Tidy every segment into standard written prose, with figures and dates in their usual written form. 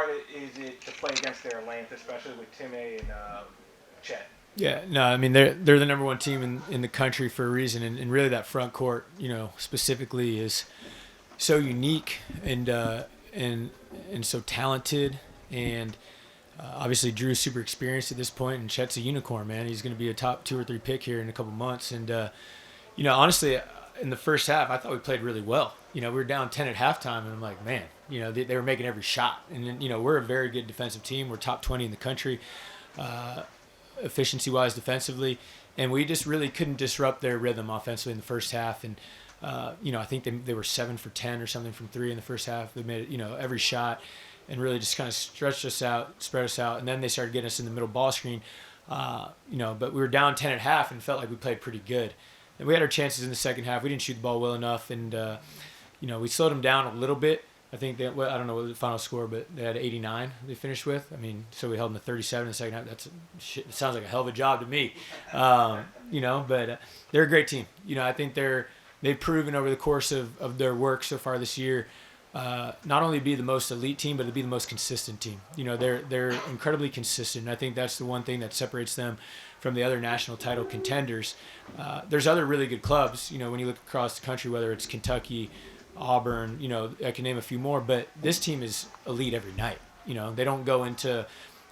hard is it to play against their length, especially with Timmy and Chet? Yeah, no, I mean they're the number one team in the country for a reason, and really that front court, specifically is so unique and so talented, and obviously Drew's super experienced at this point, and Chet's a unicorn, man. He's going to be a top 2 or 3 pick here in a couple months, and honestly, in the first half, I thought we played really well. We were down 10 at halftime, and I'm like, man, they were making every shot, and then, we're a very good defensive team. We're top 20 in the country. Efficiency-wise defensively, and we just really couldn't disrupt their rhythm offensively in the first half. And I think they were 7 for 10 or something from 3 in the first half. They made it, every shot, and really just kind of stretched us out, spread us out, and then they started getting us in the middle ball screen. But we were down 10 at half and felt like we played pretty good. And we had our chances in the second half. We didn't shoot the ball well enough, and we slowed them down a little bit. I think I don't know what the final score, but they had 89 they finished with. I mean, so we held them to 37 in the second half. It sounds like a hell of a job to me. But they're a great team. I think they've proven over the course of their work so far this year, not only be the most elite team, but to be the most consistent team. They're incredibly consistent. And I think that's the one thing that separates them from the other national title contenders. There's other really good clubs, when you look across the country, whether it's Kentucky, Auburn, I can name a few more, but this team is elite every night. They don't go into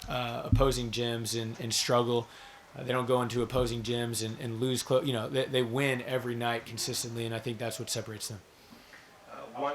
opposing gyms and struggle. They don't go into opposing gyms and lose close. They win every night consistently, and I think that's what separates them. One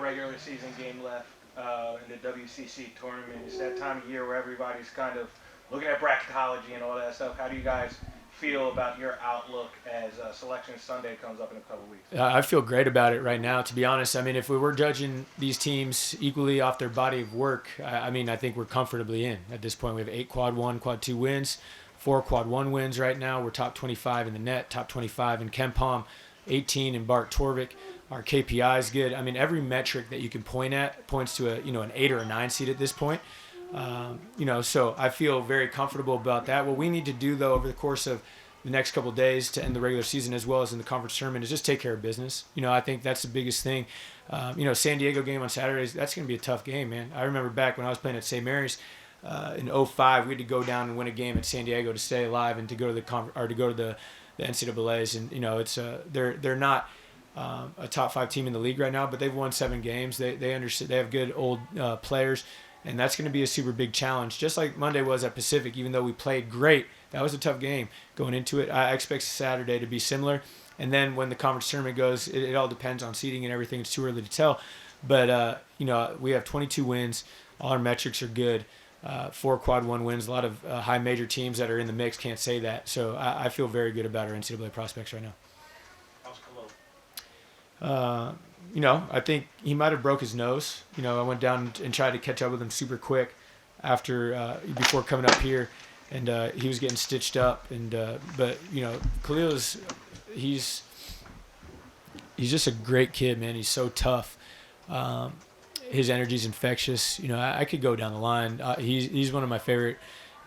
regular season game left in the WCC tournament. It's that time of year where everybody's kind of looking at bracketology and all that stuff. How do you guys feel about your outlook as Selection Sunday comes up in a couple weeks? I feel great about it right now, to be honest. I mean, if we were judging these teams equally off their body of work, I think we're comfortably in at this point. We have 8 quad 1, quad 2 wins, 4 quad 1 wins right now. We're top 25 in the net, top 25 in KenPom, 18 in Bart Torvik. Our KPI is good. I mean, every metric that you can point at points to an 8 or a 9 seed at this point. So I feel very comfortable about that. What we need to do, though, over the course of the next couple of days to end the regular season as well as in the conference tournament is just take care of business. I think that's the biggest thing. San Diego game on Saturdays, that's going to be a tough game, man. I remember back when I was playing at St. Mary's in 2005, we had to go down and win a game at San Diego to stay alive and to go to the NCAAs. And, it's they're not a top 5 team in the league right now, but they've won 7 games. They understand. They have good old players. And that's going to be a super big challenge, just like Monday was at Pacific. Even though we played great, that was a tough game going into it. I expect Saturday to be similar. And then when the conference tournament goes, it all depends on seeding and everything. It's too early to tell. But, we have 22 wins. All our metrics are good. 4 quad 1 wins. A lot of high major teams that are in the mix can't say that. So I feel very good about our NCAA prospects right now. How's Khalil? I think he might have broke his nose. I went down and tried to catch up with him super quick before coming up here, and he was getting stitched up. But Khalil he's just a great kid, man. He's so tough. His energy's infectious. I could go down the line. He's one of my favorite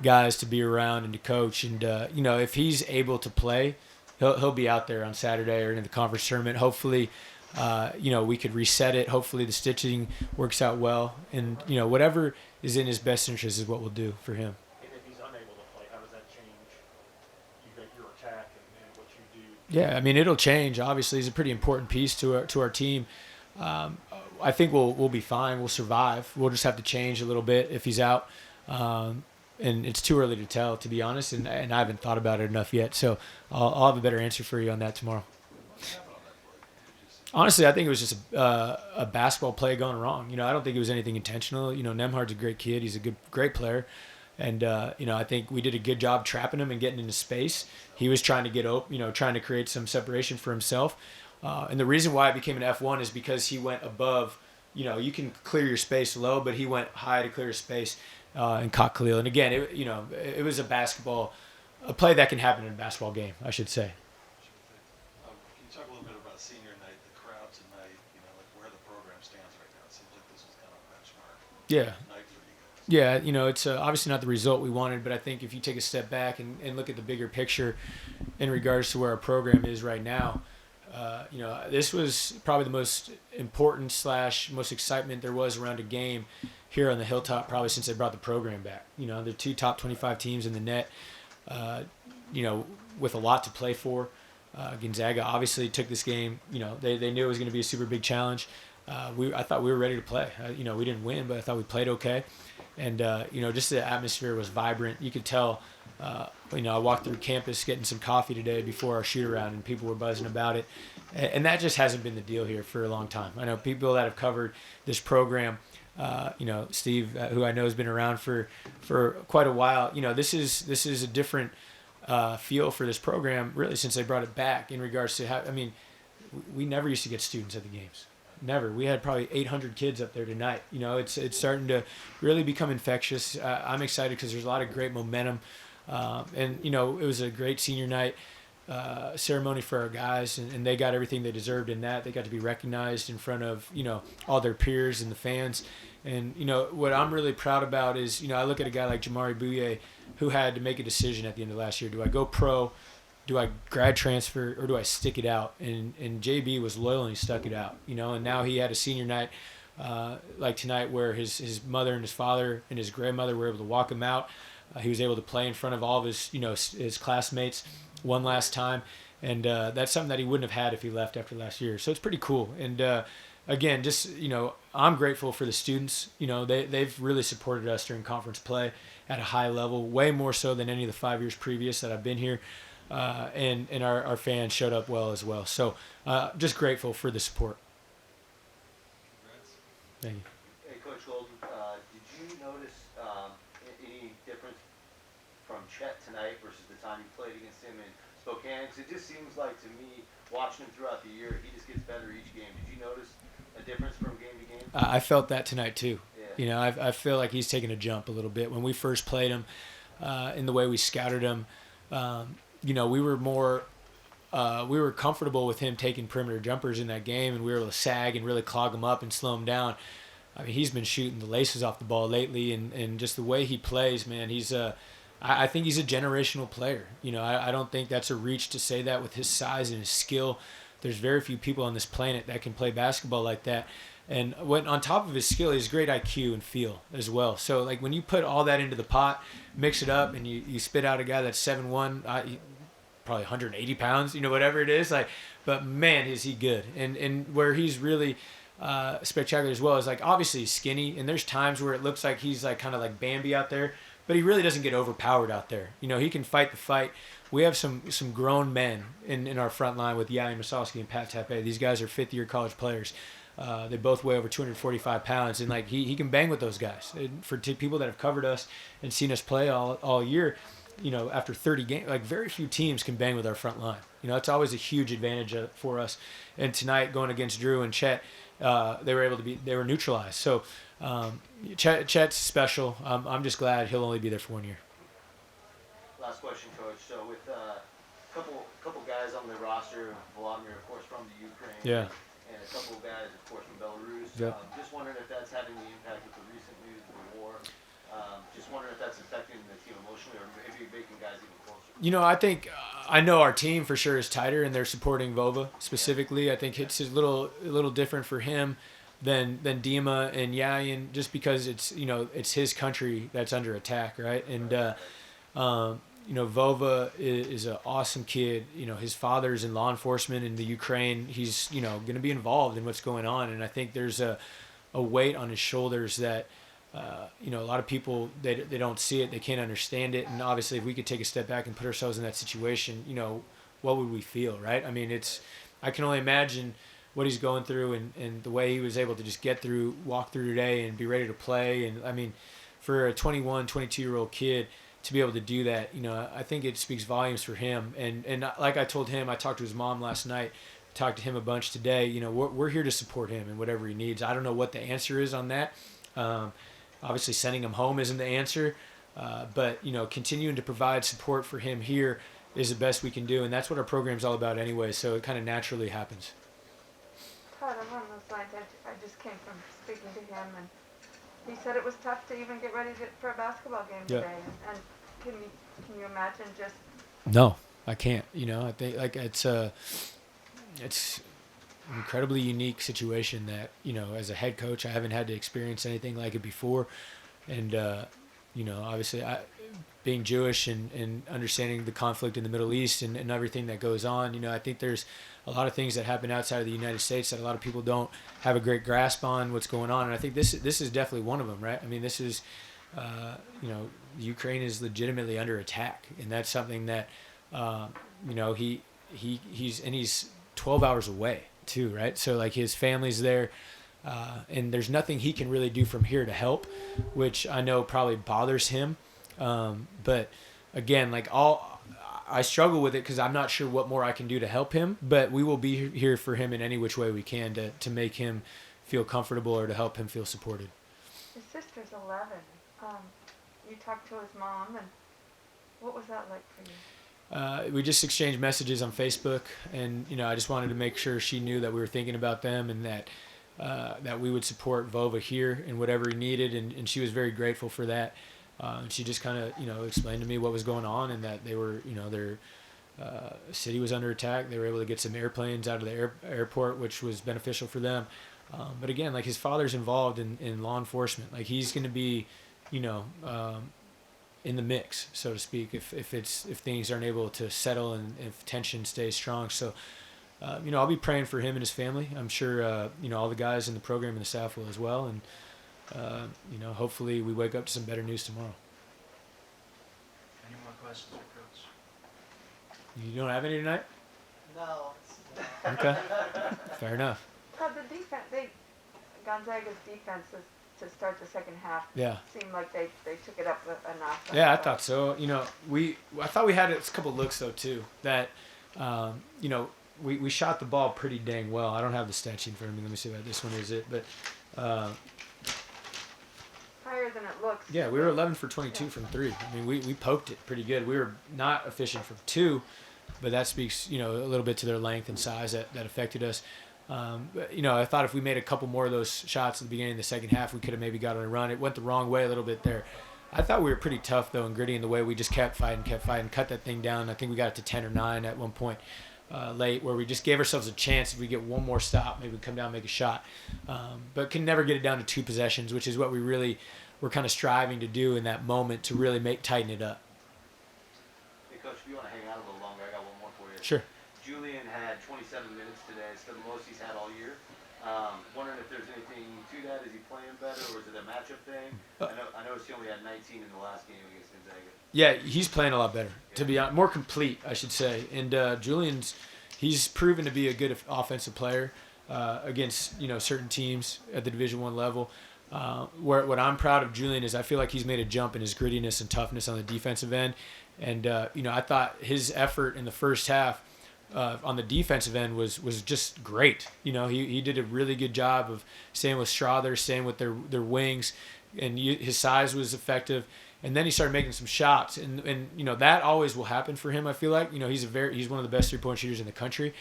guys to be around and to coach. And if he's able to play, he'll be out there on Saturday or in the conference tournament. Hopefully. We could reset it. Hopefully the stitching works out well. And, whatever is in his best interest is what we'll do for him. And if he's unable to play, how does that change your attack and what you do? Yeah, I mean, it'll change. Obviously, he's a pretty important piece to our team. I think we'll be fine. We'll survive. We'll just have to change a little bit if he's out. And it's too early to tell, to be honest, and I haven't thought about it enough yet. So I'll have a better answer for you on that tomorrow. Honestly, I think it was just a basketball play gone wrong. I don't think it was anything intentional. Nemhard's a great kid. He's a great player. And, I think we did a good job trapping him and getting into space. He was trying to get open, trying to create some separation for himself. And the reason why it became an F1 is because he went above, you can clear your space low, but he went high to clear his space and caught Khalil. And again, it was a play that can happen in a basketball game, I should say. Yeah, it's obviously not the result we wanted, but I think if you take a step back and look at the bigger picture in regards to where our program is right now, This was probably the most important / most excitement there was around a game here on the Hilltop probably since they brought the program back. The 2 top 25 teams in the net, with a lot to play for. Gonzaga obviously took this game. They knew it was going to be a super big challenge. I thought we were ready to play. We didn't win, but I thought we played okay. And, just the atmosphere was vibrant. You could tell, I walked through campus getting some coffee today before our shoot around, and people were buzzing about it. And that just hasn't been the deal here for a long time. I know people that have covered this program, Steve, who I know has been around for quite a while. This is a different feel for this program really since they brought it back in regards to we never used to get students at the games. Never. We had probably 800 kids up there tonight. It's starting to really become infectious. I'm excited because there's a lot of great momentum. It was a great senior night ceremony for our guys, and they got everything they deserved in that. They got to be recognized in front of, all their peers and the fans. And, what I'm really proud about is, I look at a guy like Jamari Bouye who had to make a decision at the end of last year. Do I go pro? Do I grad transfer, or do I stick it out? And JB was loyal and he stuck it out, and now he had a senior night like tonight where his mother and his father and his grandmother were able to walk him out. He was able to play in front of all of his classmates one last time. And that's something that he wouldn't have had if he left after last year. So it's pretty cool. And again, just, I'm grateful for the students. They've really supported us during conference play at a high level, way more so than any of the 5 years previous that I've been here. And our fans showed up well as well. So just grateful for the support. Thank you. Hey, Coach Golden, did you notice any difference from Chet tonight versus the time you played against him in Spokane? Because it just seems like to me, watching him throughout the year, he just gets better each game. Did you notice a difference from game to game? I felt that tonight too. Yeah. I feel like he's taken a jump a little bit. When we first played him, in the way we scouted him, we were more, we were comfortable with him taking perimeter jumpers in that game, and we were able to sag and really clog him up and slow him down. He's been shooting the laces off the ball lately, and just the way he plays, man, I think he's a generational player. I don't think that's a reach to say that with his size and his skill. There's very few people on this planet that can play basketball like that. And on top of his skill, he has great IQ and feel as well. So, when you put all that into the pot, mix it up, and you spit out a guy that's 7'1", probably 180 pounds, whatever it is. But man, is he good. And where he's really spectacular as well is obviously he's skinny, and there's times where it looks like he's kind of like Bambi out there, but he really doesn't get overpowered out there. He can fight the fight. We have some grown men in our front line with Yaya Masowski and Pat Tape. These guys are fifth-year college players. They both weigh over 245 pounds, and he can bang with those guys. And for people that have covered us and seen us play all year, after 30 games, very few teams can bang with our front line. It's always a huge advantage for us. And tonight, going against Drew and Chet, they were neutralized. So Chet's special. I'm just glad he'll only be there for 1 year. Last question, Coach. So with a couple guys on the roster, Vladimir, of course, from the Ukraine. Yeah. And a couple of guys, of course, from Belarus. Yep. Just wondering if that's having the impact with the recent news of the war. Just wondering if that's affecting the team emotionally, or maybe making guys even closer. I think I know our team for sure is tighter, and they're supporting Vova specifically. I think it's a little different for him than Dima and Yayan, just because it's his country that's under attack, right? And Vova is an awesome kid. His father's in law enforcement in the Ukraine. He's, going to be involved in what's going on. And I think there's a weight on his shoulders that, a lot of people, they don't see it. They can't understand it. And obviously, if we could take a step back and put ourselves in that situation, what would we feel, right? I can only imagine what he's going through and the way he was able to just walk through today and be ready to play. And for a 21, 22-year-old kid, to be able to do that, I think it speaks volumes for him. And like I told him, I talked to his mom last night, talked to him a bunch today. We're here to support him in whatever he needs. I don't know what the answer is on that. Obviously, sending him home isn't the answer. But continuing to provide support for him here is the best we can do. And that's what our program's all about anyway. So it kind of naturally happens. Todd, along those lines, I just came from speaking to him, and he said it was tough to even get ready for a basketball game today. And can you imagine just? No, I can't. I think it's it's an incredibly unique situation that, as a head coach, I haven't had to experience anything like it before. And, obviously being Jewish and understanding the conflict in the Middle East and everything that goes on, I think there's a lot of things that happen outside of the United States that a lot of people don't have a great grasp on what's going on. And I think this is definitely one of them, right? I mean, this is, Ukraine is legitimately under attack. And that's something that, he's 12 hours away too, right? So like his family's there. And there's nothing he can really do from here to help, which I know probably bothers him. But again, I struggle with it because I'm not sure what more I can do to help him, but we will be here for him in any which way we can to make him feel comfortable or to help him feel supported. His sister's 11. You talked to his mom, and what was that like for you? We just exchanged messages on Facebook, and I just wanted to make sure she knew that we were thinking about them and that we would support Vova here in whatever he needed, and she was very grateful for that. And she just kind of explained to me what was going on and that they were their city was under attack. They were able to get some airplanes out of the airport, which was beneficial for them. But again, like his father's involved in law enforcement. Like he's going to be in the mix, so to speak, if things aren't able to settle and if tension stays strong. So, I'll be praying for him and his family. I'm sure, all the guys in the program and the staff will as well. And, hopefully we wake up to some better news tomorrow. Any more questions for Coach? You don't have any tonight? No. Okay. Fair enough. Todd, the defense, Gonzaga's defense to start the second half Yeah. seemed like they took it up a notch. Yeah, I thought so. I thought we had a couple looks though too that, we shot the ball pretty dang well. I don't have the stat sheet in front of me. Let me see if this one is it. But higher than it looks. yeah, we were 11 for 22 from three. I mean, we poked it pretty good. We were not efficient from two, but that speaks, a little bit to their length and size that affected us. But, I thought if we made a couple more of those shots at the beginning of the second half, we could have maybe got on a run. It went the wrong way a little bit there. I thought we were pretty tough, though, and gritty in the way we just kept fighting, cut that thing down. I think we got it to 10 or 9 at one point late, where we just gave ourselves a chance. If we get one more stop, maybe we come down and make a shot. But can never get it down to 2 possessions, which is what we really were kind of striving to do in that moment to really tighten it up. Hey, Coach, if you want to hang out a little longer, I got one more for you. Sure. Julian had 27 minutes today. It's the most he's had all year. Wondering if there's anything to that. Is he playing better, or is it a matchup thing? I noticed he only had 19 in the last game against Gonzaga. Yeah, he's playing a lot better, to be honest, more complete, I should say. And he's proven to be a good offensive player against certain teams at the Division I level. What I'm proud of Julian is I feel like he's made a jump in his grittiness and toughness on the defensive end. And I thought his effort in the first half on the defensive end was just great. He did a really good job of staying with Strother, staying with their wings, and his size was effective. And then he started making some shots, and that always will happen for him. I feel like he's one of the best 3-point shooters in the country,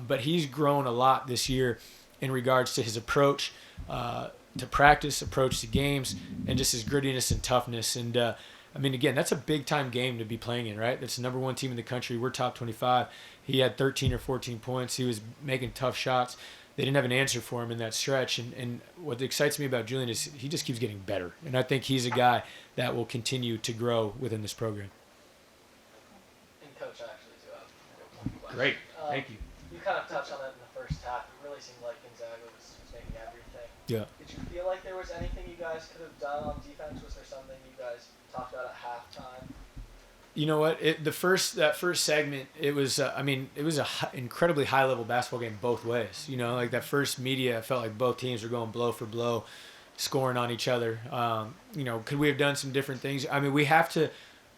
but he's grown a lot this year in regards to his approach to practice, approach to games, and just his grittiness and toughness. And again, that's a big time game to be playing in, right? That's the number 1 team in the country. We're top 25. He had 13 or 14 points. He was making tough shots. They didn't have an answer for him in that stretch. And what excites me about Julian is he just keeps getting better. And I think he's a guy that will continue to grow within this program. And Coach, I actually do have one question. Great. Thank you. You kind of touched on it in the first half. It really seemed like Gonzaga was making everything. Yeah. Did you feel like there was anything you guys could have done on defense? Was there something you guys talked about at halftime? You know what? That first segment, it was incredibly high level basketball game both ways. Like that first media, I felt like both teams were going blow for blow, scoring on each other. Could we have done some different things? We have to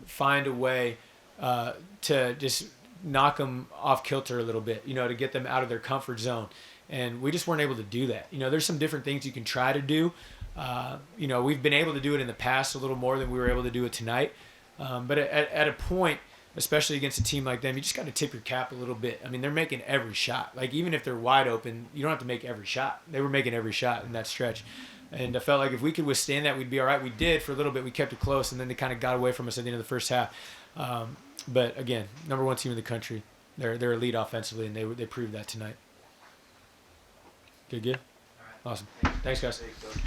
find a way to just knock them off kilter a little bit, to get them out of their comfort zone. And we just weren't able to do that. There's some different things you can try to do. We've been able to do it in the past a little more than we were able to do it tonight. But at a point, especially against a team like them, you just got to tip your cap a little bit. They're making every shot. Like, even if they're wide open, you don't have to make every shot. They were making every shot in that stretch. And I felt like if we could withstand that, we'd be all right. We did for a little bit. We kept it close, and then they kind of got away from us at the end of the first half. But, again, number 1 team in the country. They're elite offensively, and they proved that tonight. Good. All right. Awesome. Thanks, guys. Thanks, Coach.